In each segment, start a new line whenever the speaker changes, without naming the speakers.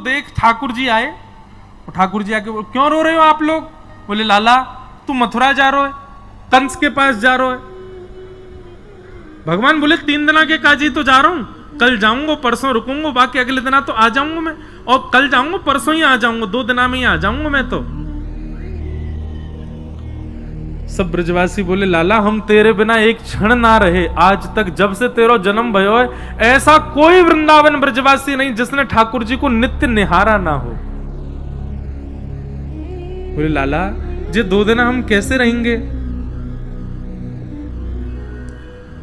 देख ठाकुर जी आए। ठाकुर जी आके क्यों रो रहे हो आप लोग? बोले लाला तू मथुरा जा रहे हो, कंस के पास जा रहे हो। भगवान बोले 3 दिन के काजी तो जा रहा हूं, कल जाऊंगा परसों रुकूंगा, बाकी अगले दिन तो आ जाऊंगा मैं, और कल जाऊंगा परसों ही आ जाऊंगा, 2 दिन में ही आ जाऊंगा मैं तो। सब ब्रजवासी बोले लाला हम तेरे बिना एक क्षण ना रहे, आज तक जब से तेरा जन्म भयो है ऐसा कोई वृंदावन ब्रजवासी नहीं जिसने ठाकुर जी को नित्य निहारा ना हो। बोले लाला जे 2 दिन हम कैसे रहेंगे?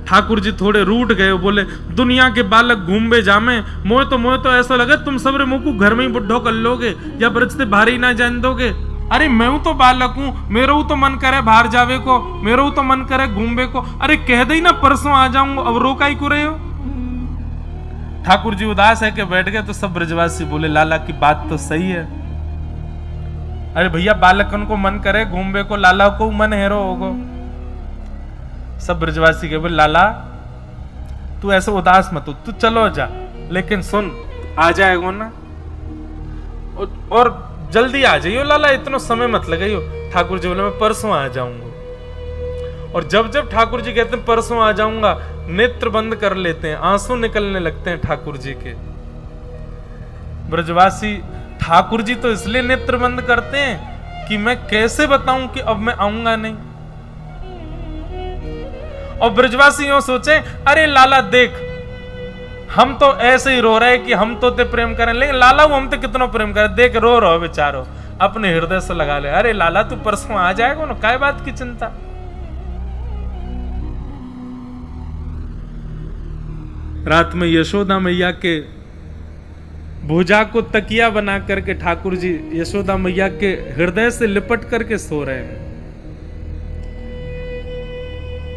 ठाकुर जी थोड़े रूठ गए, बोले दुनिया के बालक घूमबे जामे, मोए तो ऐसा लगे तुम सबरे मुंह को घर में ही बुढ़ो कर लोगे या ब्रज से बाहर ही ना जान दोगे। अरे मैं तो बालक हूं, मेरा तो मन करे बाहर जावे को, मेरा तो मन करे घूमबे को। अरे कह दे ना परसों आ जाऊंगा, अब रोका ही को रहे हो। ठाकुर जी उदास है कि बैठ गए। तो सब ब्रजवासी बोले लाला की बात तो सही है। अरे भैया बालकन को मन करे घूमबे को, लाला को मन हेरो होगो। सब ब्रजवासी के बोले लाला तू ऐसे उदास मत हो, तू चलो जा, लेकिन सुन आ जाएगा ना, और जल्दी आ जाइयो लाला, इतना समय मत लगाइयो। ठाकुर जी बोले मैं परसों आ जाऊंगा। और जब जब ठाकुर जी कहते हैं परसों आ जाऊंगा, नेत्र बंद कर लेते हैं, आंसू निकलने लगते हैं ठाकुर जी के। ब्रजवासी ठाकुर जी तो इसलिए नेत्र बंद करते हैं कि मैं कैसे बताऊं कि अब मैं आऊंगा नहीं। और ब्रजवासी यूं सोचे अरे लाला देख हम तो ऐसे ही रो रहे कि हम तो ते प्रेम करें, लेकिन लाला वो हम तो कितना प्रेम करे, देख रो रहो बेचारो, अपने हृदय से लगा ले। अरे लाला तू परसों आ जाएगा ना, काय बात की चिंता। रात में यशोदा मैया के भुजा को तकिया बना करके ठाकुर जी यशोदा मैया के हृदय से लिपट करके सो रहे हैं।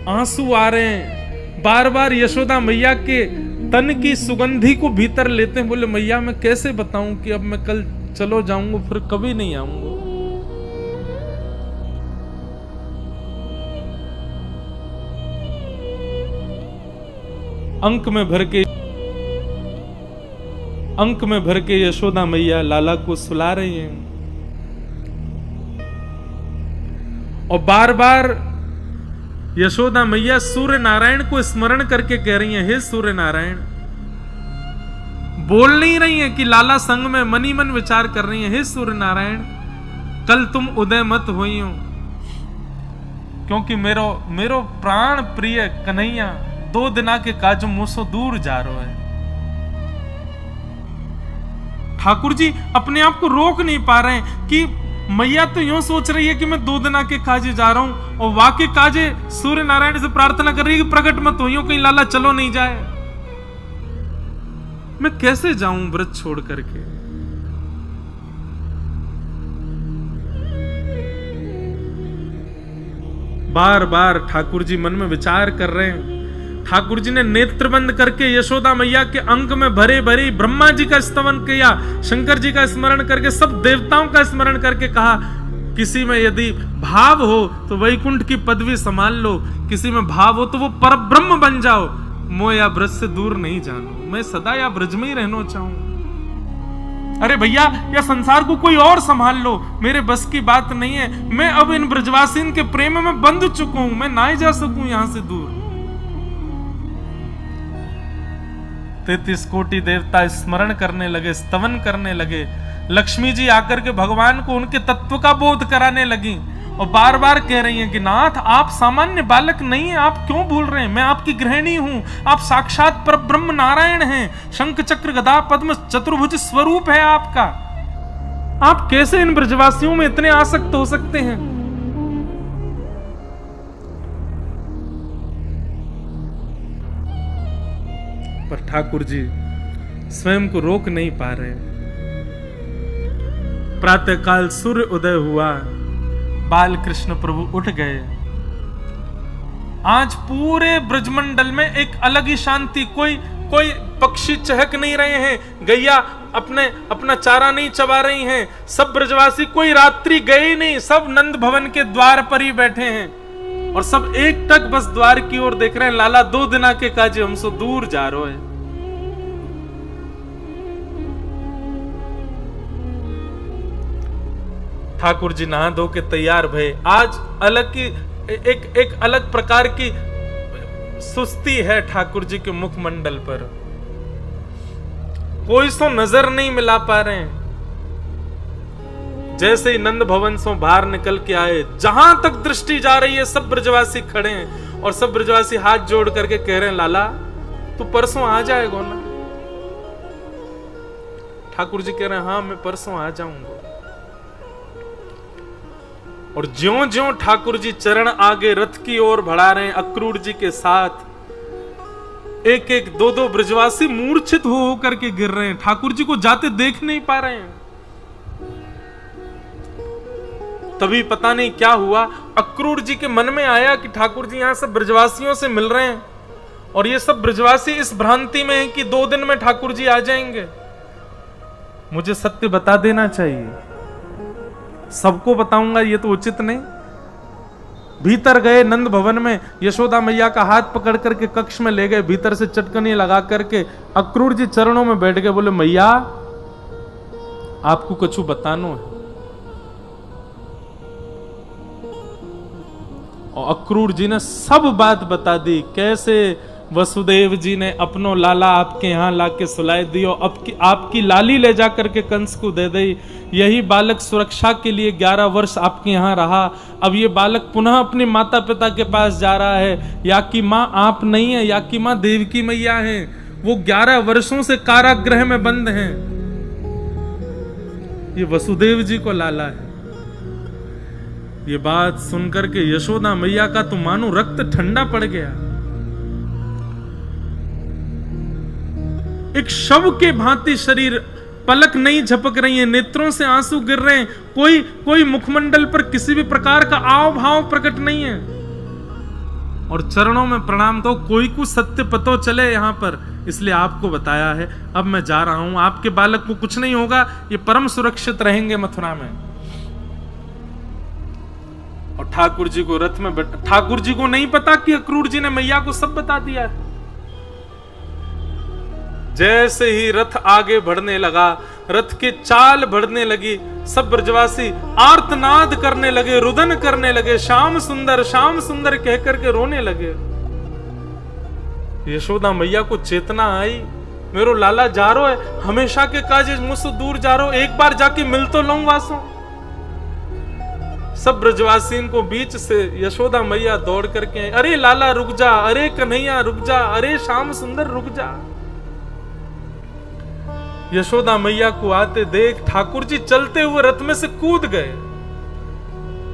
आंसू आ रहे हैं, बार बार यशोदा मैया के तन की सुगंधी को भीतर लेते हैं। बोले मैया मैं कैसे बताऊं कि अब मैं कल चलो जाऊंगा फिर कभी नहीं आऊंगा। अंक में भर के यशोदा मैया लाला को सुला रही हैं और बार बार यशोदा मैया सूर्य नारायण को स्मरण करके कह रही हैं, हे सूर्य नारायण। बोल नहीं रही हैं कि लाला संग में मनी मन विचार कर रही हैं, हे सूर्य नारायण कल तुम उदय मत हुई हो, क्योंकि मेरो प्राण प्रिय कन्हैया 2 दिना के काज मुझसे दूर जा रहा है। ठाकुर जी अपने आप को रोक नहीं पा रहे हैं कि मैया तो यूं सोच रही है कि मैं 2 दिना के काजे जा रहा हूं, और वाकई काजे सूर्य नारायण से प्रार्थना कर रही है कि प्रकट मत होइयो, कहीं लाला चलो नहीं जाए। मैं कैसे जाऊं व्रत छोड़ करके। बार बार ठाकुर जी मन में विचार कर रहे हैं। ठाकुर जी ने नेत्र बंद करके यशोदा मैया के अंक में भरे भरे ब्रह्मा जी का स्तवन किया, शंकर जी का स्मरण करके सब देवताओं का स्मरण करके कहा किसी में यदि भाव हो तो वैकुंठ की पदवी संभाल लो, किसी में भाव हो तो वो परब्रह्म बन जाओ, मोह या ब्रज से दूर नहीं जानो, मैं सदा या ब्रज में ही रहना चाहूं। अरे भैया या संसार को कोई और संभाल लो, मेरे बस की बात नहीं है, मैं अब इन ब्रजवासिन के प्रेम में बंध चुका हूं, मैं ना ही जा सकूं यहां से दूर। 33 कोटि देवता स्मरण करने लगे, स्तवन करने लगे। लक्ष्मी जी आकर के भगवान को उनके तत्व का बोध कराने लगी और बार बार कह रही हैं कि नाथ आप सामान्य बालक नहीं हैं, आप क्यों भूल रहे हैं, मैं आपकी गृहिणी हूं, आप साक्षात परब्रह्म नारायण हैं, शंख चक्र गदा पद्म चतुर्भुज स्वरूप है आपका, आप कैसे इन ब्रजवासियों में इतने आसक्त हो सकते हैं। पर ठाकुर जी स्वयं को रोक नहीं पा रहे। प्रातःकाल सूर्य उदय हुआ, बाल कृष्ण प्रभु उठ गए। आज पूरे ब्रजमंडल में एक अलग ही शांति, कोई पक्षी चहक नहीं रहे हैं, गैया अपना चारा नहीं चबा रही हैं, सब ब्रजवासी कोई रात्रि गए नहीं, सब नंद भवन के द्वार पर ही बैठे हैं और सब एक टक बस द्वार की ओर देख रहे हैं। लाला 2 दिना के काजे हमसे दूर जा रहे हैं। ठाकुर जी नहा धो के तैयार भये। आज अलग की एक अलग प्रकार की सुस्ती है ठाकुर जी के मुखमंडल पर, कोई सो नजर नहीं मिला पा रहे हैं। जैसे ही नंद भवन से बाहर निकल के आए, जहां तक दृष्टि जा रही है सब ब्रजवासी खड़े हैं और सब ब्रजवासी हाथ जोड़ करके कह रहे हैं, लाला तू परसों आ जाएगा ना? ठाकुर जी कह रहे हैं, हाँ मैं परसों आ जाऊंगा। और ज्यों ज्यों ठाकुर जी चरण आगे रथ की ओर बढ़ा रहे हैं अक्रूर जी के साथ, एक एक दो दो ब्रजवासी मूर्छित हो करके गिर रहे हैं, ठाकुर जी को जाते देख नहीं पा रहे हैं। तभी पता नहीं क्या हुआ, अक्रूर जी के मन में आया कि ठाकुर जी यहां सब ब्रजवासियों से मिल रहे हैं और ये सब ब्रजवासी इस भ्रांति में है कि 2 दिन में ठाकुर जी आ जाएंगे। मुझे सत्य बता देना चाहिए, सबको बताऊंगा ये तो उचित नहीं। भीतर गए नंद भवन में, यशोदा मैया का हाथ पकड़ करके कक्ष में ले गए, भीतर से चटकनी लगा करके अक्रूर जी चरणों में बैठ गए, बोले मैया आपको कुछ बतानो है। और अक्रूर जी ने सब बात बता दी, कैसे वसुदेव जी ने अपनो लाला आपके यहां लाके सुलाए दियो, आपकी लाली ले जाकर के कंस को दे दी, यही बालक सुरक्षा के लिए 11 वर्ष आपके यहां रहा, अब ये बालक पुनः अपने माता पिता के पास जा रहा है, या की माँ आप नहीं है, या की माँ देवकी मैया है, वो 11 वर्षों से कारागृह में बंद हैं, ये वसुदेव जी को लाला है। ये बात सुनकर के यशोदा मैया का तो मानो रक्त ठंडा पड़ गया। एक शव के भांति शरीर, पलक नहीं झपक रही है, नेत्रों से आंसू गिर रहे हैं, कोई मुखमंडल पर किसी भी प्रकार का आव भाव प्रकट नहीं है। और चरणों में प्रणाम दो, कोई को सत्य पतो चले यहां पर, इसलिए आपको बताया है। अब मैं जा रहा हूं, आपके बालक को कुछ नहीं होगा, ये परम सुरक्षित रहेंगे मथुरा में। और ठाकुर जी को रथ में ठाकुर जी को नहीं पता कि अक्रूर जी ने मैया को सब बता दिया है। जैसे ही रथ आगे बढ़ने लगा, रथ की चाल बढ़ने लगी, सब ब्रजवासी आर्तनाद करने लगे, रुदन करने लगे, श्याम सुंदर कह करके रोने लगे। यशोदा मैया को चेतना आई, मेरो लाला जा रो है, हमेशा के काज मुझसे दूर जा रो, एक बार जाके मिल तो लूं वासो। सब ब्रजवासियों को बीच से यशोदा मैया दौड़ करके, अरे लाला रुक जा, अरे कन्हैया रुक जा, अरे श्याम सुंदर रुक जा। यशोदा मैया को आते देख ठाकुर जी चलते हुए रथ में से कूद गए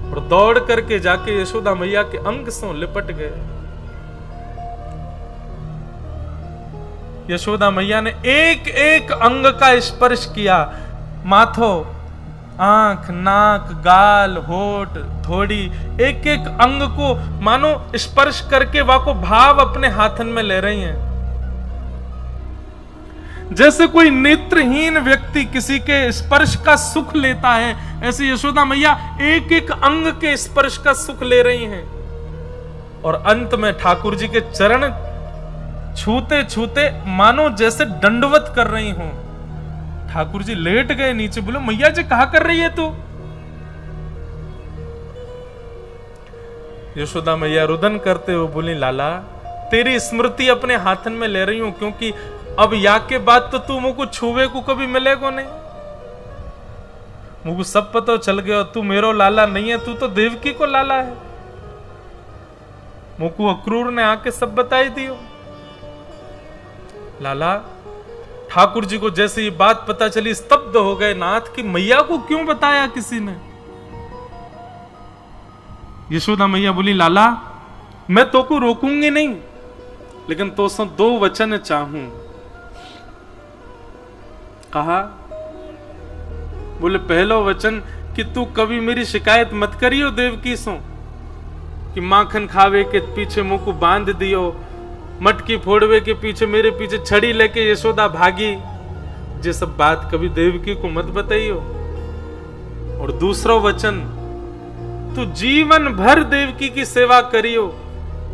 और दौड़ करके जाके यशोदा मैया के अंग से लिपट गए। यशोदा मैया ने एक एक अंग का स्पर्श किया, माथो, आंख, नाक, गाल, होठ, थोड़ी, एक एक अंग को मानो स्पर्श करके वाको भाव अपने हाथन में ले रही हैं। जैसे कोई नेत्रहीन व्यक्ति किसी के स्पर्श का सुख लेता है, ऐसे यशोदा मैया एक एक अंग के स्पर्श का सुख ले रही हैं। और अंत में ठाकुर जी के चरण छूते छूते मानो जैसे दंडवत कर रही हूं। ठाकुर जी लेट गए नीचे, बोले मैया जी कहा कर रही है तू? यशोदा मैया रुदन करते हुए बोली, लाला तेरी स्मृति अपने हाथन में ले रही हूं, क्योंकि अब या के बाद तो तू मुझको छुवे को कभी मिलेगा नहीं, मुझको सब पता चल गया, तू मेरो लाला नहीं है, तू तो देवकी को लाला है। मुझको अक्रूर ने आके सब बताई दियो। लाला ठाकुर जी को जैसे ये बात पता चली स्तब्ध हो गए, नाथ की मैया को क्यों बताया किसी ने? यशोदा मैया बोली, लाला मैं तो को रोकूंगी नहीं, लेकिन तो सो 2 वचन चाहूं। कहा, बोले पहलो वचन कि तू कभी मेरी शिकायत मत करियो देवकी सो, कि माखन खावे के पीछे मुंह को बांध दियो, मटकी फोड़वे के पीछे मेरे पीछे छड़ी लेके यशोदा भागी, ये सब बात कभी देवकी को मत बताइयो। और दूसरा वचन, तू जीवन भर देवकी की सेवा करियो,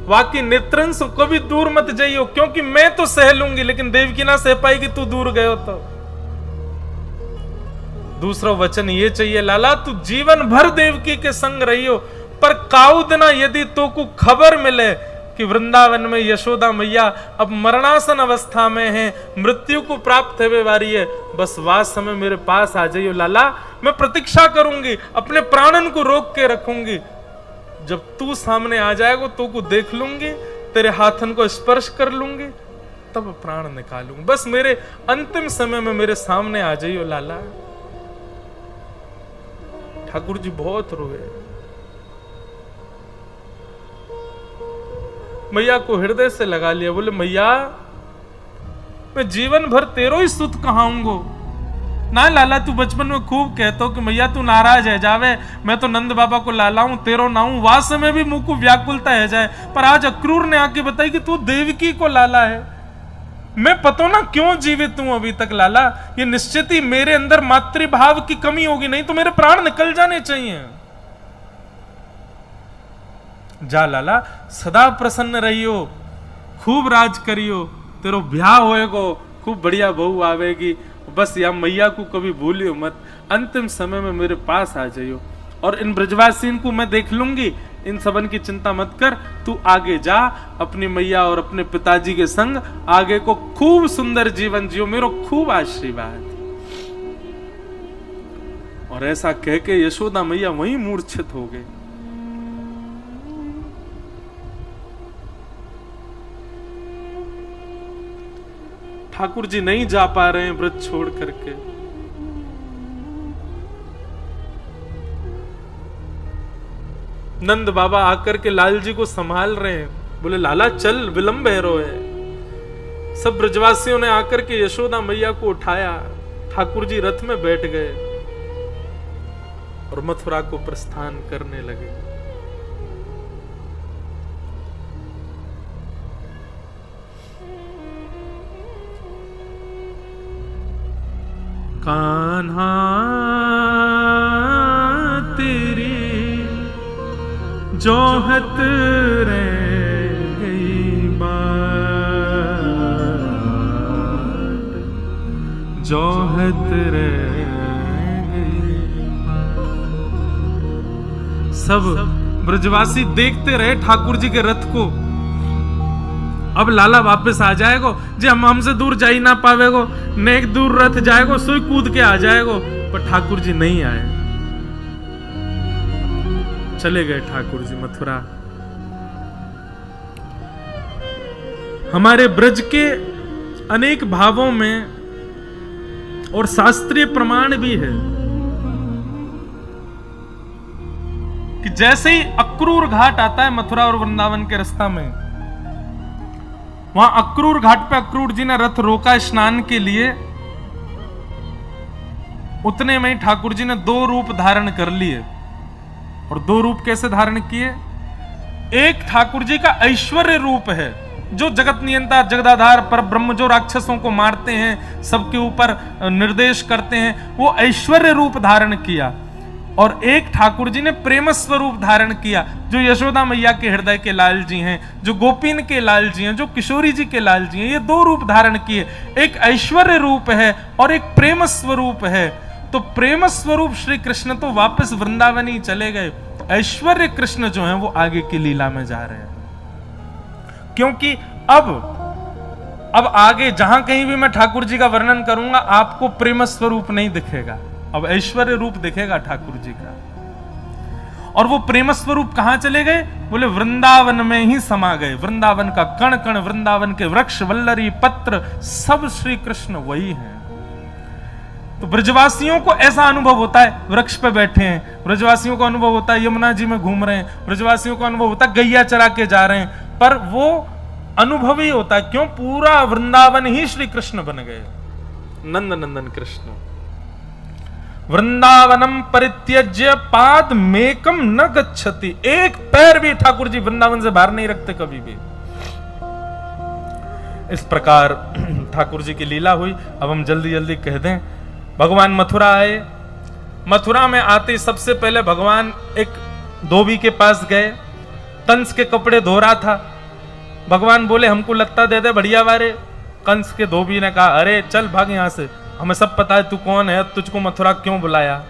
वाकई नेत्रन से कभी दूर मत जाइयो, क्योंकि मैं तो सह लूंगी लेकिन देवकी ना सह पाएगी, तू दूर गयो तो। दूसरा वचन ये चाहिए लाला, तू जीवन भर देवकी के संग रही हो, पर काउ दिना यदि तो को खबर मिले कि वृंदावन में यशोदा मैया अब मरणासन अवस्था में है, मृत्यु को प्राप्त होने वाली है, बस वास समय मेरे पास आ जाइयो लाला, मैं प्रतीक्षा करूंगी, अपने प्राणन को रोक के रखूंगी। जब तू सामने आ जाएगा तो को देख लूंगी, तेरे हाथन को स्पर्श कर लूंगी, तब प्राण निकालूंगी। बस मेरे अंतिम समय में मेरे सामने आ जाइयो लाला। ठाकुर जी बहुत रोए। मैया को हृदय से लगा लिया, बोले मैया मैं जीवन भर तेरो ही सुत कहाऊंगो ना लाला। तू बचपन में खूब कहतो कि मैया तू नाराज है जावे, मैं तो नंद बाबा को लाला हूं, तेरो ना हूं, वास में भी मुंह को व्याकुलता है जाए, पर आज अक्रूर ने आके बताई कि तू देवकी को लाला है। मैं पता ना क्यों जीवित हूं अभी तक लाला, ये निश्चित ही मेरे अंदर मातृभाव की कमी होगी, नहीं तो मेरे प्राण निकल जाने चाहिए। जा लाला सदा प्रसन्न रहियो, खूब राज करियो, तेरो ब्याह होएगो, खूब बढ़िया बहू आवेगी, बस या मैया को कभी भूलियो मत, अंतिम समय में मेरे पास आ जाइयो, और इन ब्रजवासियों को मैं देख लूंगी, इन सबन की चिंता मत कर, तू आगे जा अपनी मैया और अपने पिताजी के संग आगे को खूब सुंदर जीवन जियो, मेरो खूब आशीर्वाद। और ऐसा कह के यशोदा मैया वहीं मूर्छित हो गई। ठाकुर जी नहीं जा पा रहे हैं व्रत छोड़ करके। नंद बाबा आकर के लाल जी को संभाल रहे हैं, बोले लाला चल विलंब है रो है। सब ब्रजवासियों ने आकर के यशोदा मैया को उठाया, ठाकुर जी रथ में बैठ गए और मथुरा को प्रस्थान करने लगे। कान्हा तेरी जोहत रह गई बात, जोहत रह गई बात। सब ब्रजवासी देखते रहे ठाकुर जी के रथ को। अब लाला वापस आ जाएगो, जे हम हमसे दूर जा ही ना पावेगो, नेक दूर रथ जाएगो, सोई कूद के आ जाएगो, पर ठाकुर जी नहीं आए। चले गए ठाकुर जी मथुरा। हमारे ब्रज के अनेक भावों में और शास्त्रीय प्रमाण भी है कि जैसे ही अक्रूर घाट आता है मथुरा और वृंदावन के रास्ता में, वहां अक्रूर घाट पे अक्रूर जी ने रथ रोका स्नान के लिए, उतने में ही ठाकुर जी ने 2 रूप धारण कर लिए। और 2 रूप कैसे धारण किए? एक ठाकुर जी का ऐश्वर्य रूप है, जो जगत नियंता जगदाधार पर ब्रह्म, जो राक्षसों को मारते हैं, सबके ऊपर निर्देश करते हैं, वो ऐश्वर्य रूप धारण किया। और एक ठाकुर जी ने प्रेम स्वरूप धारण किया, जो यशोदा मैया के हृदय के लाल जी हैं, जो गोपीन के लाल जी हैं, जो किशोरी जी के लाल जी हैं। ये 2 रूप धारण किए, एक ऐश्वर्य रूप है और एक प्रेम स्वरूप है। तो प्रेम स्वरूप श्री कृष्ण तो वापस वृंदावन ही चले गए, ऐश्वर्य कृष्ण जो हैं वो आगे की लीला में जा रहे हैं। क्योंकि अब आगे जहां कहीं भी मैं ठाकुर जी का वर्णन करूंगा, आपको प्रेम स्वरूप नहीं दिखेगा, अब ऐश्वर्य रूप दिखेगा ठाकुर जी का। और वो प्रेम स्वरूप कहां चले गए? बोले वृंदावन में ही समा गए। वृंदावन का कण कण, वृंदावन के वृक्ष, वल्लरी, पत्र, सब श्री कृष्ण वही हैं। तो ब्रजवासियों को ऐसा अनुभव होता है, वृक्ष पे बैठे हैं, ब्रजवासियों को अनुभव होता है यमुना जी में घूम रहे हैं, ब्रजवासियों को अनुभव होता है गैया चरा के जा रहे हैं, पर वो अनुभव ही होता है। क्यों? पूरा वृंदावन ही श्री कृष्ण बन गए, नंद नंदन कृष्ण। वृंदावनम परित्यज्य पाद मेकम न गच्छति, एक पैर भी ठाकुर जी वृंदावन से बाहर नहीं रखते कभी भी। इस प्रकार ठाकुर जी की लीला हुई। अब हम जल्दी जल्दी कह दें, भगवान मथुरा आए। मथुरा में आते सबसे पहले भगवान एक धोबी के पास गए, कंस के कपड़े धो रहा था। भगवान बोले हमको लत्ता दे दे बढ़िया वारे। कंस के धोबी ने कहा अरे चल भाग यहां से, हमें सब पता है तू कौन है, तुझको मथुरा क्यों बुलाया।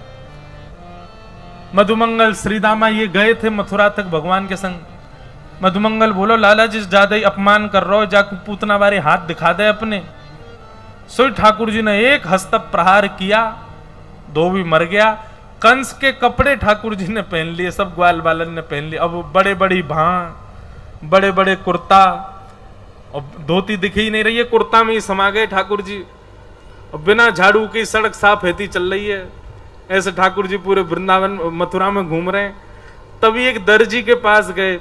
मधुमंगल श्रीदामा ये गए थे मथुरा तक भगवान के संग। मधुमंगल बोलो लाला जी ज्यादा ही अपमान कर रहे हो, जाके पूतना बारे हाथ दिखा दे अपने। सो ठाकुर जी ने एक हस्त प्रहार किया, धोबी मर गया। कंस के कपड़े ठाकुर जी ने पहन लिए, सब ग्वाल बालन ने पहन लिए। अब बड़े बड़ी भां, बड़े बड़े कुर्ता, और धोती दिख ही नहीं रही है, कुर्ता में ही समा गए ठाकुर जी। और बिना झाड़ू की सड़क साफ हेती चल रही है, ऐसे ठाकुर जी पूरे वृंदावन मथुरा में घूम रहे हैं। तभी एक दर्जी के पास गए,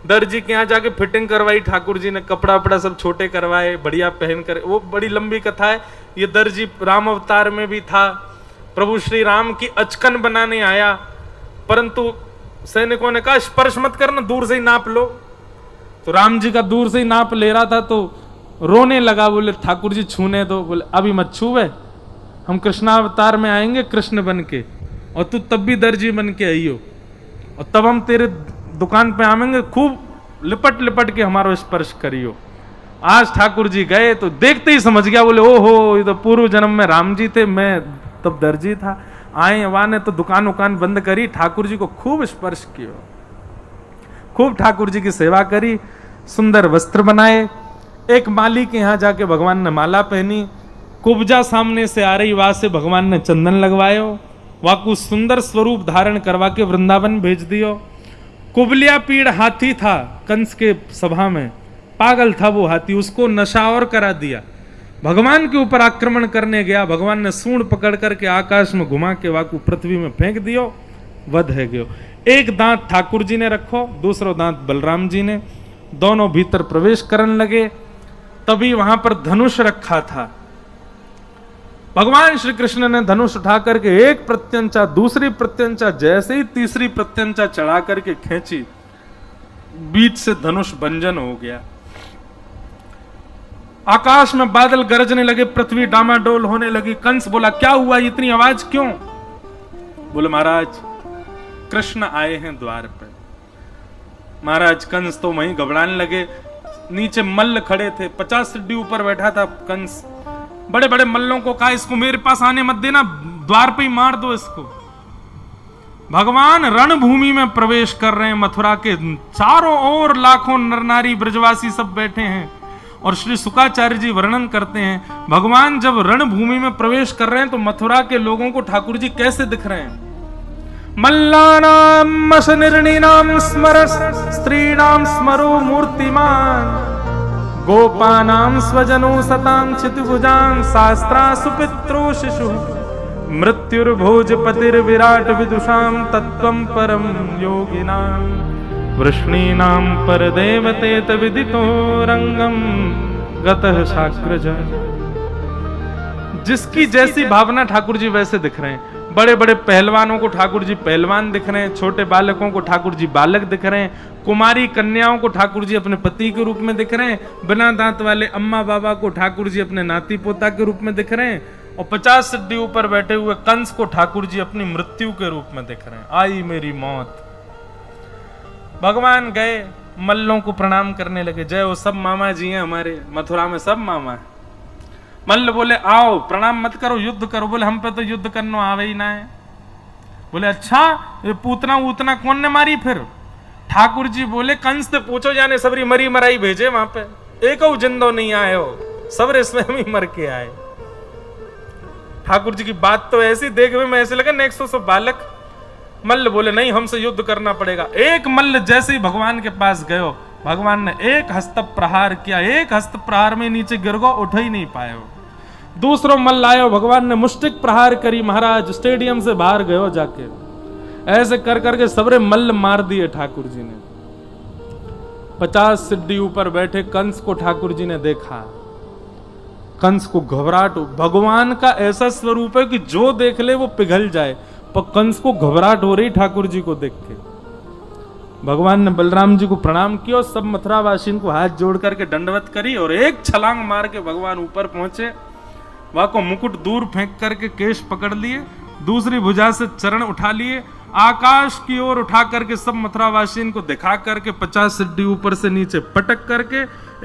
दर्जी के यहाँ जाके फिटिंग करवाई ठाकुर जी ने, कपड़ा वपड़ा सब छोटे करवाए, बढ़िया पहन कर। वो बड़ी लंबी कथा है। ये दर्जी राम अवतार में भी था, प्रभु श्री राम की अचकन बनाने आया, परंतु सैनिकों ने कहा स्पर्श मत करना, दूर से ही नाप लो। तो राम जी का दूर से ही नाप ले रहा था, तो रोने लगा, बोले ठाकुर जी छूने दो। बोले अभी मत छूवे, हम कृष्णावतार में आएंगे कृष्ण बन के, और तू तब भी दर्जी बन के आइयो, और तब हम तेरे दुकान पे आवेंगे, खूब लिपट लिपट के हमारो स्पर्श करियो। आज ठाकुर जी गए तो देखते ही समझ गया, बोले ओहो ये तो पूर्व जन्म में राम जी थे, मैं तब दर्जी था। आए वहां ने तो दुकान उकान बंद करी, ठाकुर जी को खूब स्पर्श किया, खूब ठाकुर जी की सेवा करी, सुंदर वस्त्र बनाए। एक माली के यहाँ जाके भगवान ने माला पहनी, कुब्जा सामने से आ रही, वहां से भगवान ने चंदन लगवायो, वाकू सुंदर स्वरूप धारण करवा के वृंदावन भेज दियो। कुबलिया पीड़ हाथी था कंस के सभा में, पागल था वो हाथी, उसको नशा और करा दिया। भगवान के ऊपर आक्रमण करने गया, भगवान ने सूंड पकड़ करके आकाश में घुमा के वाकू पृथ्वी में फेंक दियो, वध है गयो। एक दांत ठाकुर जी ने रखो, दूसरा दांत बलराम जी ने, दोनों भीतर प्रवेश करने लगे। तभी वहां पर धनुष रखा था, भगवान श्री कृष्ण ने धनुष उठा करके एक प्रत्यंचा, दूसरी प्रत्यंचा, जैसे ही तीसरी प्रत्यंचा चढ़ा करके खींची, बीच से धनुष भंजन हो गया। आकाश में बादल गरजने लगे, पृथ्वी डामाडोल होने लगी। कंस बोला क्या हुआ, इतनी आवाज क्यों? बोले महाराज कृष्ण आए हैं द्वार पे। महाराज कंस तो वहीं घबराने लगे, नीचे मल्ल खड़े थे, 50 सीढ़ी ऊपर बैठा था कंस। बड़े बड़े मल्लों को कहा इसको मेरे पास आने मत देना, द्वार पे ही मार दो इसको। भगवान रणभूमि में प्रवेश कर रहे हैं, मथुरा के चारों ओर लाखों नरनारी ब्रजवासी सब बैठे हैं। और श्री शुकाचार्य जी वर्णन करते हैं, भगवान जब रणभूमि में प्रवेश कर रहे हैं तो मथुरा के लोगों को ठाकुर जी कैसे दिख रहे हैं। मल्लानाम निर्णीनाम स्मरस स्त्रीणाम स्मरो मूर्तिमान, गोपानां स्वजनो सतां चितभुजां शास्त्रा सुपित्रो शिशु, मृत्युर्भोजपतिर्विराट विदुषां तत्त्वं परम योगिनां, वृष्णीनां परदेवतेत विदितो रंगम गतः शाक्रज। जिसकी जैसी भावना ठाकुर जी वैसे दिख रहे हैं। बड़े बड़े पहलवानों को ठाकुर जी पहलवान दिख रहे हैं, छोटे बालकों को ठाकुर जी बालक दिख रहे हैं, कुमारी कन्याओं को ठाकुर जी अपने पति के रूप में दिख रहे हैं, बिना दांत वाले अम्मा बाबा को ठाकुर जी अपने नाती पोता के रूप में दिख रहे हैं, और 50 सीढ़ी ऊपर बैठे हुए कंस को ठाकुर जी अपनी मृत्यु के रूप में दिख रहे हैं। आई मेरी मौत। भगवान गए, मल्लों को प्रणाम करने लगे, जय वो सब मामा जी हैं हमारे, मथुरा में सब मामा है। मल्ल बोले आओ प्रणाम मत करो, युद्ध करो। बोले हम पे तो युद्ध करना आवे ही ना है। बोले अच्छा ये पूतना उतना कौन ने मारी फिर? ठाकुर जी बोले कंस से पूछो, जाने सबरी मरी मराई भेजे वहां पे, एक जिंदो नहीं आए हो, सबरे स्वयं ही मर के आए। ठाकुर जी की बात तो ऐसी देखने में ऐसे लगा नेक्स्ट सब बालक। मल्ल बोले नहीं हमसे युद्ध करना पड़ेगा। एक मल्ल जैसे ही भगवान के पास गयो, भगवान ने एक हस्त प्रहार किया, एक हस्त प्रहार में नीचे गिर गो, उठ ही नहीं पाए। दूसरो मल्ल आयो, भगवान ने मुष्टिक प्रहार करी, महाराज स्टेडियम से बाहर गयो जाके। ऐसे कर करके सबरे मल्ल मार दिए ठाकुर जी ने। 50 सीढ़ी ऊपर बैठे कंस को ठाकुर जी ने देखा। कंस को घबराहट, भगवान का ऐसा स्वरूप है कि जो देख ले वो पिघल जाए, पर कंस को घबराहट हो रही ठाकुर जी को देख के। भगवान ने बलराम जी को प्रणाम किया, सब मथुरावासी को हाथ जोड़ करके दंडवत करी, और एक छलांग मार के भगवान ऊपर पहुंचे। वहां को मुकुट दूर फेंक करके केश पकड़ लिए, दूसरी भुजा से चरण उठा लिए, आकाश की ओर उठा करके सब मथुरावासी को दिखा करके 50 सीढ़ी ऊपर से नीचे पटक करके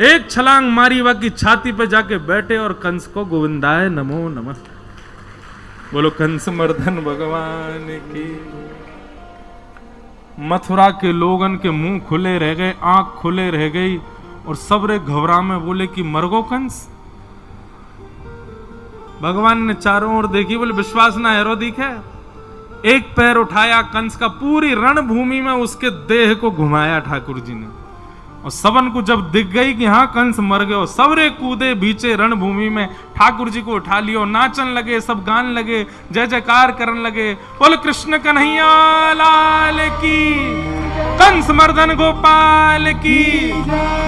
एक छलांग मारी, वहां की छाती पे जाके बैठे और कंस को गोविंदाय नमो नमः। बोलो कंस मर्दन भगवान की। मथुरा के लोगन के मुंह खुले रह गए, आंख खुले रह गई, और सबरे घबरा में बोले कि मर गो कंस। भगवान ने चारों ओर देखी, बोले विश्वास ना हेरो दिखे। एक पैर उठाया कंस का, पूरी रणभूमि में उसके देह को घुमाया ठाकुर जी ने, और सबन को जब दिख गई कि हाँ कंस मर गयो, सबरे कूदे बीचे रणभूमि में, ठाकुर जी को उठा लियो, नाचन लगे, सब गान लगे, जय जयकार करने लगे। बोल कृष्ण कन्हैया लाल की, कंस मर्दन गोपाल की,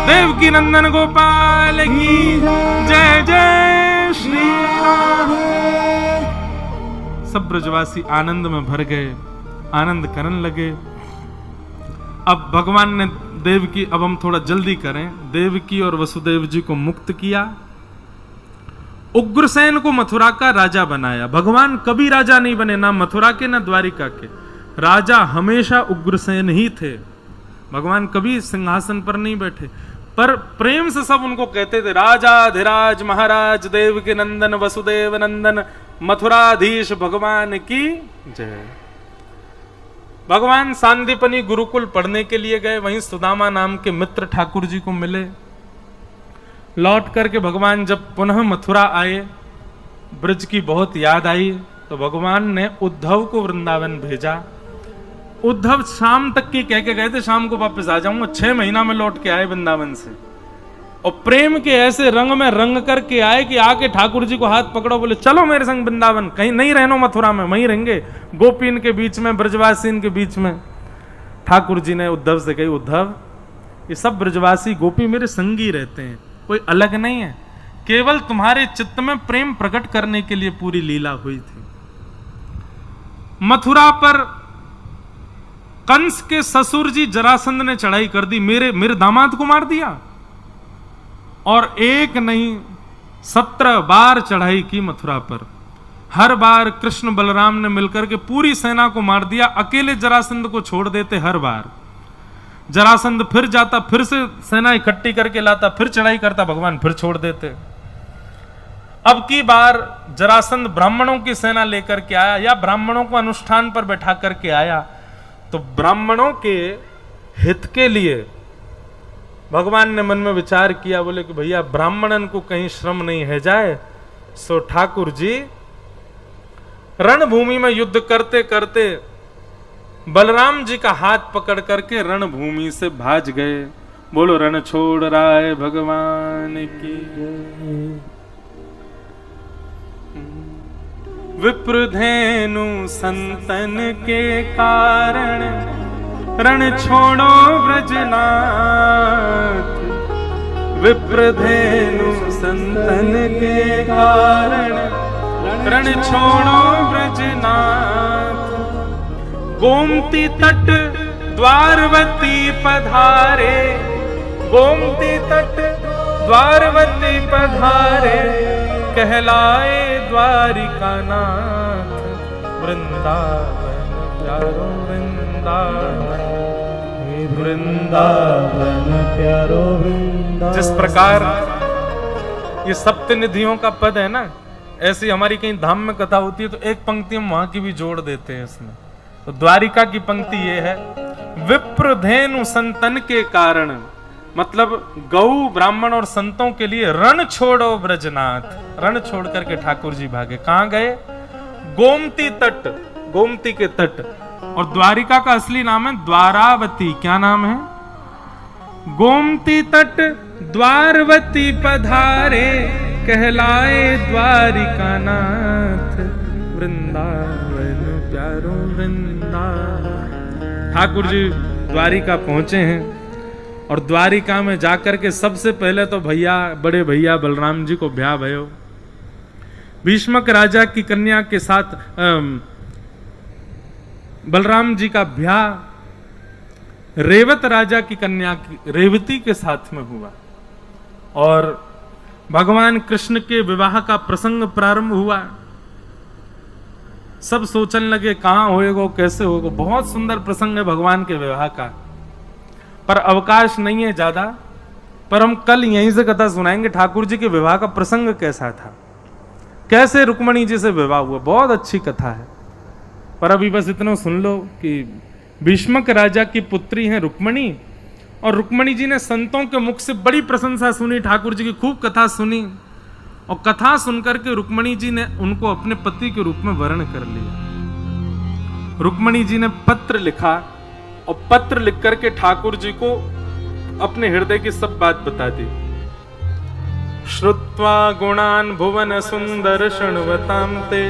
देवकी नंदन गोपाल की, जय जय श्री राम। सब ब्रजवासी आनंद में भर गए, आनंद करने लगे। अब भगवान ने देवकी, अब हम थोड़ा जल्दी करें, देवकी और वसुदेव जी को मुक्त किया, उग्रसेन को मथुरा का राजा बनाया। भगवान कभी राजा नहीं बने, ना मथुरा के ना द्वारिका के, राजा हमेशा उग्रसेन ही थे। भगवान कभी सिंहासन पर नहीं बैठे, पर प्रेम से सब उनको कहते थे राजाधिराज महाराज देवकी नंदन वसुदेव नंदन मथुराधीश भगवान की जय। भगवान सांदीपनी गुरुकुल पढ़ने के लिए गए, वहीं सुदामा नाम के मित्र ठाकुर जी को मिले। लौट करके भगवान जब पुनः मथुरा आए, ब्रज की बहुत याद आई, तो भगवान ने उद्धव को वृंदावन भेजा। उद्धव शाम तक की कह के गए थे, शाम को वापस आ जाऊंगा, 6 महीना में लौट के आए वृंदावन से, और प्रेम के ऐसे रंग में रंग करके आए कि आके ठाकुर जी को हाथ पकड़ो, बोले चलो मेरे संग वृंदावन, कहीं नहीं रहना मथुरा में, वहीं रहेंगे गोपीन के बीच में, ब्रजवासीन के बीच में। ठाकुर जी ने उद्धव से कही, उद्धव ये सब ब्रजवासी गोपी मेरे संगी रहते हैं, कोई अलग नहीं है, केवल तुम्हारे चित्त में प्रेम प्रकट करने के लिए पूरी लीला हुई थी। मथुरा पर कंस के ससुर जी जरासंध ने चढ़ाई कर दी, मेरे दामाद को मार दिया, और एक नहीं 17 बार चढ़ाई की मथुरा पर। हर बार कृष्ण बलराम ने मिलकर के पूरी सेना को मार दिया, अकेले जरासंध को छोड़ देते। हर बार जरासंध फिर जाता, फिर से सेना इकट्ठी करके लाता, फिर चढ़ाई करता, भगवान फिर छोड़ देते। अब की बार जरासंध ब्राह्मणों की सेना लेकर के आया, या ब्राह्मणों को अनुष्ठान पर बैठा करके आया, तो ब्राह्मणों के हित के लिए भगवान ने मन में विचार किया, बोले कि भैया ब्राह्मणन को कहीं श्रम नहीं है जाए। सो ठाकुर जी रणभूमि में युद्ध करते करते बलराम जी का हाथ पकड़ करके रणभूमि से भाज गए। बोलो रण छोड़ राय भगवान की। विप्रधेनु संतन के कारण रण छोड़ो ब्रजनाथ। विप्रधेनु संतन के कारण रण छोड़ो ब्रजनाथ। गोमती तट द्वारवती पधारे, गोमती तट द्वारवती पधारे, कहलाए द्वारिका नाथ। वृंदावन प्यारो वृंदावन, वृंदावन प्यारो वृंदावन। जिस प्रकार ये सप्तनिधियों का पद है ना, ऐसी हमारी कहीं धाम में कथा होती है तो एक पंक्ति हम वहां की भी जोड़ देते हैं इसमें। तो द्वारिका की पंक्ति ये है, विप्रधेनु संतन के कारण, मतलब गौ ब्राह्मण और संतों के लिए रण छोड़ो ब्रजनाथ। रण छोड़ करके ठाकुर जी भागे। कहां गए? गोमती तट, गोमती के तट। और द्वारिका का असली नाम है द्वारावती। क्या नाम है? गोमती तट द्वारवती पधारे, कहलाए द्वारिका नाथ। वृंदावन प्यारो वृंदावन। ठाकुर जी द्वारिका पहुंचे हैं और द्वारिका में जाकर के सबसे पहले तो भैया, बड़े भैया बलराम जी को ब्याह भयो। भीष्मक राजा की कन्या के साथ बलराम जी का ब्याह रेवत राजा की कन्या की रेवती के साथ में हुआ और भगवान कृष्ण के विवाह का प्रसंग प्रारंभ हुआ। सब सोचने लगे कहां होएगा, कैसे होगा। बहुत सुंदर प्रसंग है भगवान के विवाह का, पर अवकाश नहीं है ज्यादा। पर हम कल यहीं से कथा सुनाएंगे ठाकुर जी के विवाह का प्रसंग कैसा था। कैसे रुक्मणी जी से विवाह हुआ, बहुत अच्छी कथा है। पर अभी बस इतना सुन लो कि भीष्मक राजा की पुत्री हैं रुक्मणी, और रुक्मणी जी ने संतों के मुख से बड़ी प्रशंसा सुनी, ठाकुर जी की खूब कथा सुनी, और कथा सुनकर के रुक्मणी जी ने उनको अपने पति के रूप में वर्ण कर लिया। रुक्मणी जी ने पत्र लिखा, और पत्र लिख करके ठाकुर जी को अपने हृदय की सब बात बता दी। श्रुत्वा गुणान भुवन सुंदर शृण्वतां ते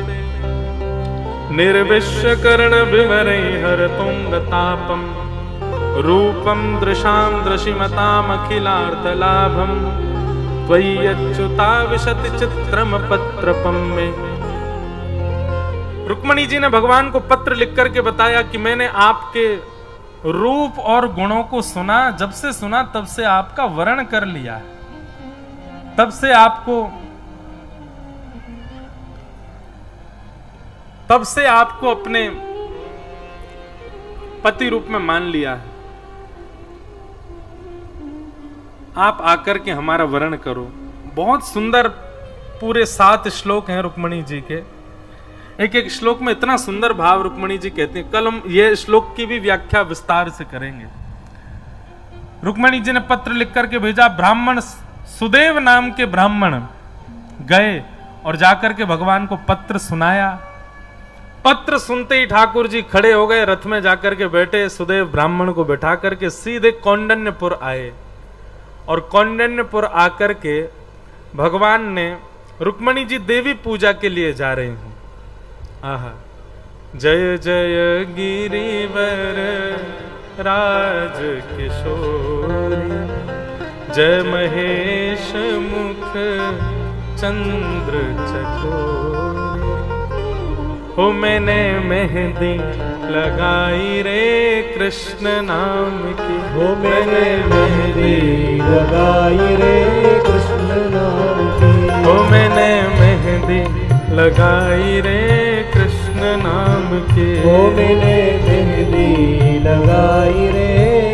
निर्विश्य कर्ण विवरै हरतुंगतापम रूपम दृशां दृशिमताम अखिलार्थ लाभम त्वय्यच्युता विशति चित्रम पत्रपम में। रुक्मणी जी ने भगवान को पत्र लिख करके बताया कि मैंने आपके रूप और गुणों को सुना, जब से सुना तब से आपका वर्ण कर लिया, तब से आपको अपने पति रूप में मान लिया है। आप आकर के हमारा वर्ण करो। बहुत सुंदर पूरे 7 श्लोक हैं रुक्मणी जी के। एक एक श्लोक में इतना सुंदर भाव रुक्मणी जी कहते हैं। कल हम ये श्लोक की भी व्याख्या विस्तार से करेंगे। रुक्मणी जी ने पत्र लिख करके भेजा। ब्राह्मण सुदेव नाम के ब्राह्मण गए और जाकर के भगवान को पत्र सुनाया। पत्र सुनते ही ठाकुर जी खड़े हो गए, रथ में जाकर के बैठे, सुदेव ब्राह्मण को बैठा करके सीधे कौंडिन्यपुर आए। और कौंडिन्यपुर आकर के भगवान ने, रुक्मणी जी देवी पूजा के लिए जा रहे हैं। आहा, जय जय गिरिवर राज किशोरी, जय महेश मुख चंद्र चकोरी। हो मैंने मेहंदी लगाई रे कृष्ण नाम की,
हो मैंने मेहंदी लगाई रे कृष्ण नाम की,
हो मैंने मेहंदी लगाई रे कृष्ण नाम की,
हो मैंने मेहंदी लगाई रे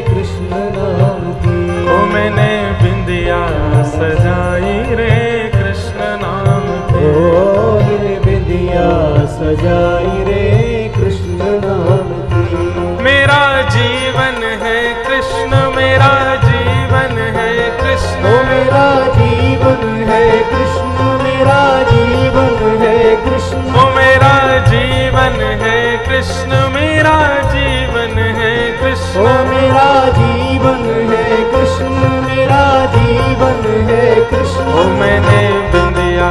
कृष्ण नाम की,
हो मैंने बिंदिया सजाई रे कृष्ण नाम की,
हो मैंने बिंदिया सजाई रे कृष्ण नाम की।
मेरा जीवन है कृष्ण, मेरा जीवन है कृष्ण,
हो मेरा जीवन है कृष्ण, मेरा जीवन है कृष्ण,
हो मेरा जीवन है कृष्ण, मेरा जीवन है कृष्ण,
हो मेरा जीवन है कृष्ण, मेरा जीवन है कृष्ण।
हो मैंने बिंदिया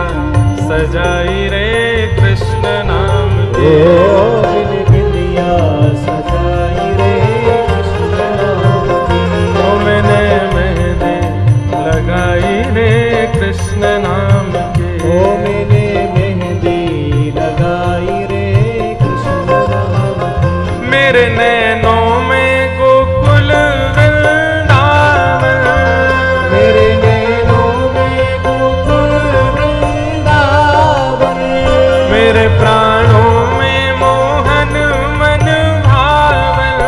सजाई रे कृष्ण नाम की,
ओ मैंने बिंदिया सजाई रे कृष्ण नाम की,
हो मैंने मेहंदी लगाई रे कृष्ण नाम की,
ओ मैंने मेहंदी लगाई रे कृष्ण नाम की।
मेरे नैनों में गोकुल वृंदावन,
मेरे नैनों में गोकुल वृंदावन,
मेरे प्राणों में मोहन मन भावन,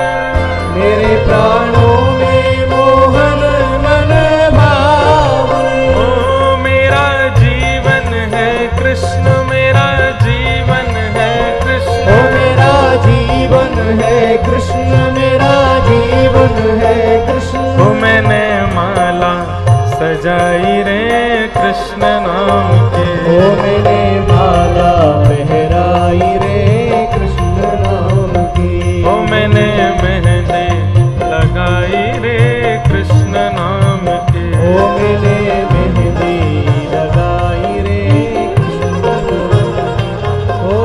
मेरे प्राणों में मोहन मन भावन।
ओ मेरा जीवन है कृष्ण, मेरा जीवन है कृष्ण,
ओ मेरा जीवन है कृष्ण, मेरा जीवन है कृष्ण।
ओ मैंने माला सजाई रे कृष्ण नाम की,
ओ मैंने माला पहराई रे कृष्ण नाम की,
ओ मैंने मेहंदी लगाई रे कृष्ण नाम की,
ओ मैंने मेहंदी लगाई रे कृष्ण नाम की, ओ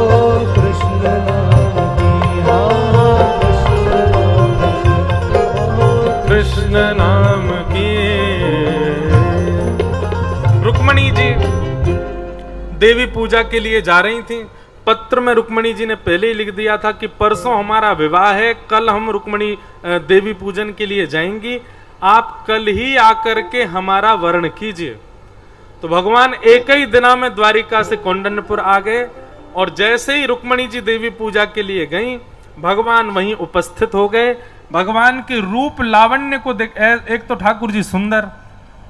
कृष्ण नाम की, हाँ कृष्ण नाम की, ओ
कृष्ण नाम की। रुक्मणी जी देवी पूजा के लिए जा रही थी। पत्र में रुक्मणी जी ने पहले ही लिख दिया था कि परसों हमारा विवाह है, कल हम रुक्मणी देवी पूजन के लिए जाएंगी, आप कल ही आकर के हमारा वर्ण कीजिए। तो भगवान एक ही दिना में द्वारिका से कौंडिन्यपुर आ गए, और जैसे ही रुक्मणी जी देवी पूजा के लिए गईं, भगवान वहीं उपस्थित हो गए। भगवान के रूप लावण्य को देख, एक तो ठाकुर जी सुंदर,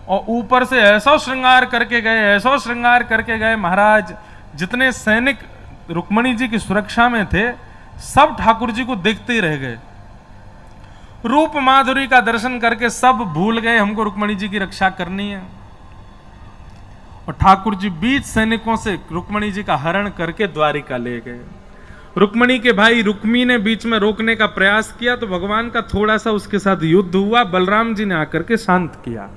और ऊपर से ऐसा श्रृंगार करके गए, ऐसा श्रृंगार करके गए महाराज जितने सैनिक रुक्मणी जी की सुरक्षा में थे सब ठाकुर जी को देखते ही रह गए। रूप माधुरी का दर्शन करके सब भूल गए हमको रुक्मणी जी की रक्षा करनी है। और ठाकुर जी बीच सैनिकों से रुक्मणी जी का हरण करके द्वारिका ले गए। रुक्मणी के भाई रुक्मी ने बीच में रोकने का प्रयास किया तो भगवान का थोड़ा सा उसके साथ युद्ध हुआ। बलराम जी ने आकर के शांत किया।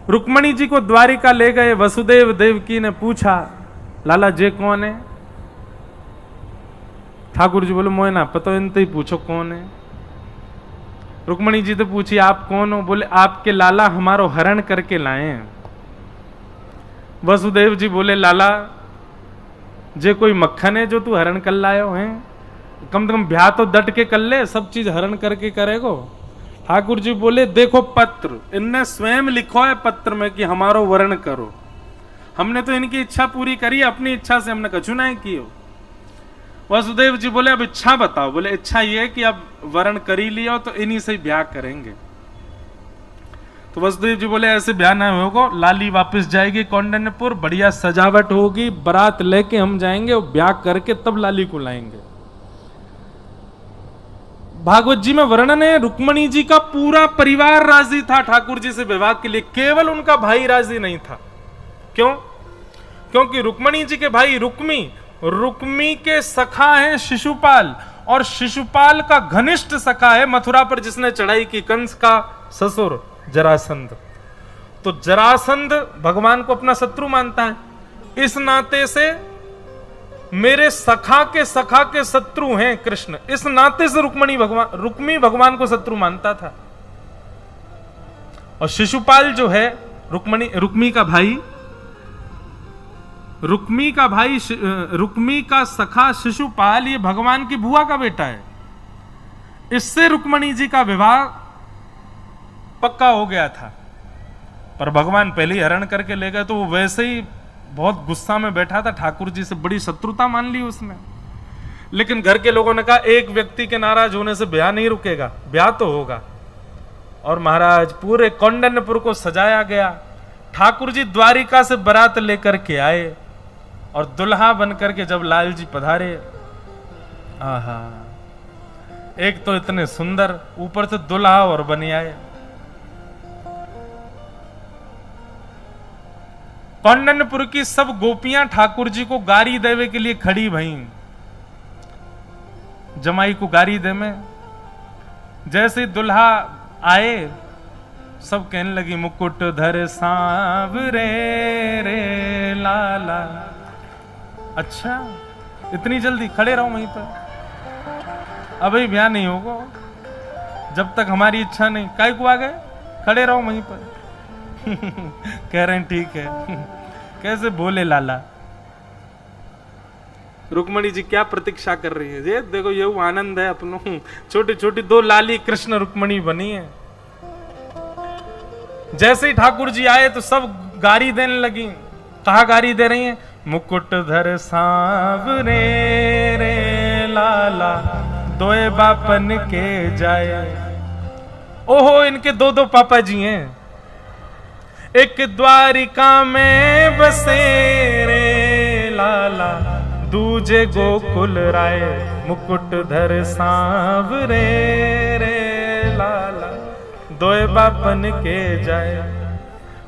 रुक्मणी जी को द्वारिका ले गए। वसुदेव देवकी ने पूछा, लाला जे कौन है? ठाकुर जी बोले, मोए ना पता, इनते ही पूछो कौन है। रुक्मणी जी तो पूछी, आप कौन हो? बोले, आपके लाला हमारो हरण करके लाए हैं। वसुदेव जी बोले, लाला जे कोई मक्खन है जो तू हरण कर लायो है? कम से कम ब्याह तो डट के कर ले, सब चीज हरण करके करेगो। ठाकुर जी बोले, देखो पत्र, इनने स्वयं लिखो है पत्र में कि हमारो वर्ण करो। हमने तो इनकी इच्छा पूरी करी, अपनी इच्छा से हमने कछु नहीं कियो। वसुदेव जी बोले, अब इच्छा बताओ। बोले, इच्छा ये है कि अब वर्ण कर ही लिया तो इन्हीं से ब्याह करेंगे। तो वसुदेव जी बोले, ऐसे ब्याह ना होगा, लाली वापस जाएगी कौंडिन्यपुर, बढ़िया सजावट होगी, बारात लेके हम जाएंगे और ब्याह करके तब लाली को लाएंगे। भागवत जी में वर्णन है, रुक्मणी जी का पूरा परिवार राजी था ठाकुर जी से विवाह के लिए, केवल उनका भाई राजी नहीं था। क्यों? क्योंकि रुक्मणी जी के भाई रुक्मी के सखा है शिशुपाल, और शिशुपाल का घनिष्ठ सखा है मथुरा पर जिसने चढ़ाई की, कंस का ससुर जरासंध। तो जरासंध भगवान को अपना शत्रु मानता है। इस नाते से मेरे सखा के शत्रु हैं कृष्ण, इस नाते से रुक्मी भगवान को शत्रु मानता था। और शिशुपाल जो है रुक्मी का सखा शिशुपाल, ये भगवान की बुआ का बेटा है। इससे रुक्मणी जी का विवाह पक्का हो गया था, पर भगवान पहले ही हरण करके ले गए। तो वो वैसे ही बहुत गुस्सा में बैठा था, ठाकुर जी से बड़ी शत्रुता मान ली उसने। लेकिन घर के लोगों ने कहा, एक व्यक्ति के नाराज होने से ब्याह नहीं रुकेगा, ब्याह तो होगा। और महाराज पूरे कौंडिन्यपुर को सजाया गया। ठाकुर जी द्वारिका से बारात लेकर के आए और दुल्हा बनकर के जब लाल जी पधारे, आहा, एक तो इतने सुंदर, ऊपर से दुल्हा और बन आए। कौंडिन्यपुर की सब गोपियां ठाकुर जी को गारी देवे के लिए खड़ी भई। जमाई को गारी दे में जैसे दुल्हा आए, सब कहने लगी, मुकुट धर सांवरे रे लाला। अच्छा, इतनी जल्दी? खड़े रहो वहीं पर, अभी ब्याह नहीं होगा जब तक हमारी इच्छा नहीं। काय को आ गए? खड़े रहो वहीं पर। कह रहे हैं ठीक है। कैसे बोले लाला। रुक्मणी जी क्या प्रतीक्षा कर रही है? ये देखो, ये आनंद है अपनों, छोटी छोटी दो लाली कृष्ण रुक्मणी बनी है। जैसे ही ठाकुर जी आए तो सब गारी देने लगी। कहा गारी दे रही है? मुकुट धर सांवरे रे लाला, दोए बापन के जाए। ओहो, इनके दो दो पापा जी हैं। एक द्वारिका में बसे रे लाला, दूजे गोकुल राय, मुकुट धर सांवरे रे लाला, दोए बापन के जाए।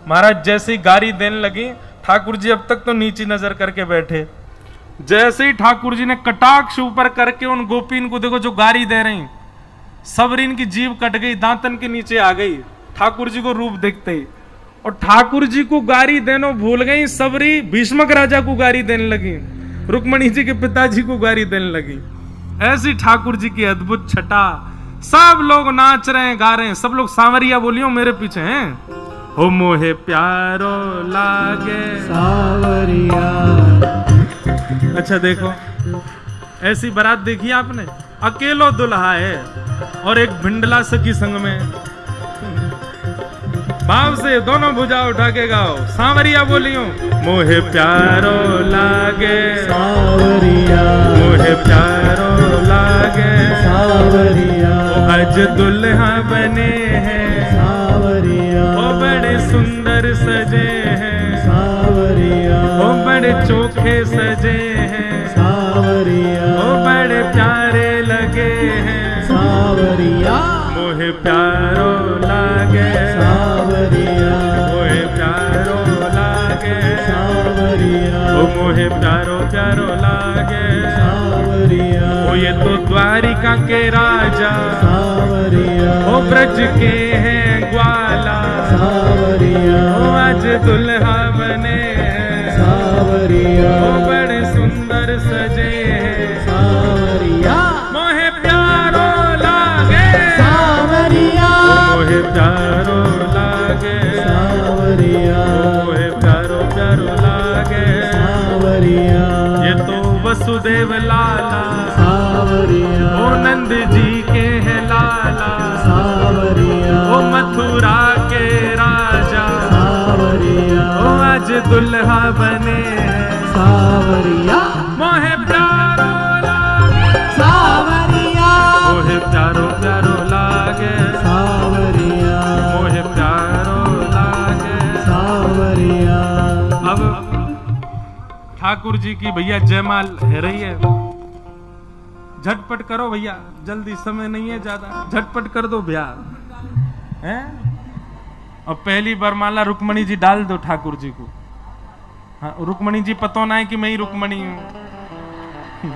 महाराज जैसे ही गारी देने लगी, ठाकुर जी अब तक तो नीची नजर करके बैठे। जैसे ही ठाकुर जी ने कटाक्ष ऊपर करके उन गोपीन को, देखो जो गारी दे रही, सबरीन की जीभ कट गई, दांतन के नीचे आ गई ठाकुर जी को रूप देखते ही। और ठाकुर जी को गारी देनो भूल गई सबरी, भीष्मक राजा को गारी देने लगी, रुक्मणी जी के पिताजी को गारी देने लगी। ऐसी ठाकुर जी की अद्भुत छटा। सब लोग नाच रहे हैं, गा रहे हैं, सब लोग सांवरिया बोलियो मेरे पीछे हैं। हो मोहे प्यारो लागे
सांवरिया।
अच्छा देखो, ऐसी बारात देखी आपने? अकेलो दुल्हा है और एक भिंडला सखी संग में। भाव से दोनों भुजा उठा के गाओ, सांवरिया बोलियो। मोहे प्यारो लागे
सांवरिया,
मोहे प्यारो लागे
सांवरिया,
आज दुल्हा बने हैं
सांवरिया,
ओ बड़े सुंदर सजे हैं
सांवरिया,
ओ बड़े चोखे सजे हैं,
सावरिया
ओ बड़े प्यारे लगे हैं,
सावरिया
मोहे प्यारो लागे,
सावरिया
मोहे प्यारो लागे,
सावरिया
ओ मोहे प्यारो प्यारो लागे,
सावरिया
ओ ये तो द्वारिका के राजा,
सावरिया
ओ ब्रज के हैं ग्वाला,
सावरिया
ओ आज दुल्हा बने हैं,
सावरिया
ओ बड़े सुंदर सजे हैं,
सावरिया
मोहे प्यारो लागे,
सावरिया
मोहे प्यारो लागे,
सावरिया
मोहे प्यारो प्यारो लागे,
सावरिया
ये तो वसुदेव लाला,
सावरिया
ओ नंद जी के हैं लाला,
सावरिया
ओ मथुरा के राजा,
सावरिया
ओ आज दुल्हा बने हैं,
सावरिया
मोहे प्यारो लागे,
सावरिया
मोहे प्यारो प्यारो लागे,
सावरिया
मोहे प्यारो लागे।
सावरिया
अब ठाकुर जी की भैया जयमाल है रही है, झटपट करो भैया, जल्दी समय नहीं है ज्यादा, झटपट कर दो ब्याह हैं। और पहली बरमाला रुक्मणी जी डाल दो ठाकुर जी को। हाँ, रुक्मणी जी पतो ना है कि मैं ही रुक्मणी हूं।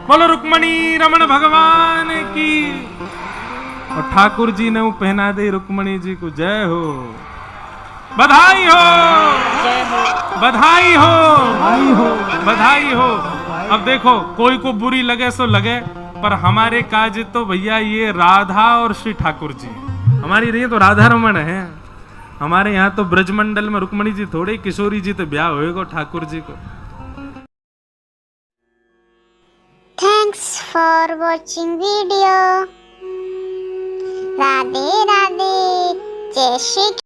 बोलो रुक्मणी रमण भगवान की। और ठाकुर जी ने वो पहना दी रुक्मणी जी को। जय हो, बधाई हो, बधाई हो, बधाई हो। अब देखो, कोई को बुरी लगे सो लगे, पर हमारे काज तो भैया ये राधा और श्री ठाकुर जी, हमारी रही तो राधा रमण है। हमारे यहाँ तो ब्रजमंडल में रुक्मणी जी थोड़े, किशोरी जी तो ब्याह होएगा ठाकुर जी को।
Thanks for watching video. Radhe Radhe, जय श्री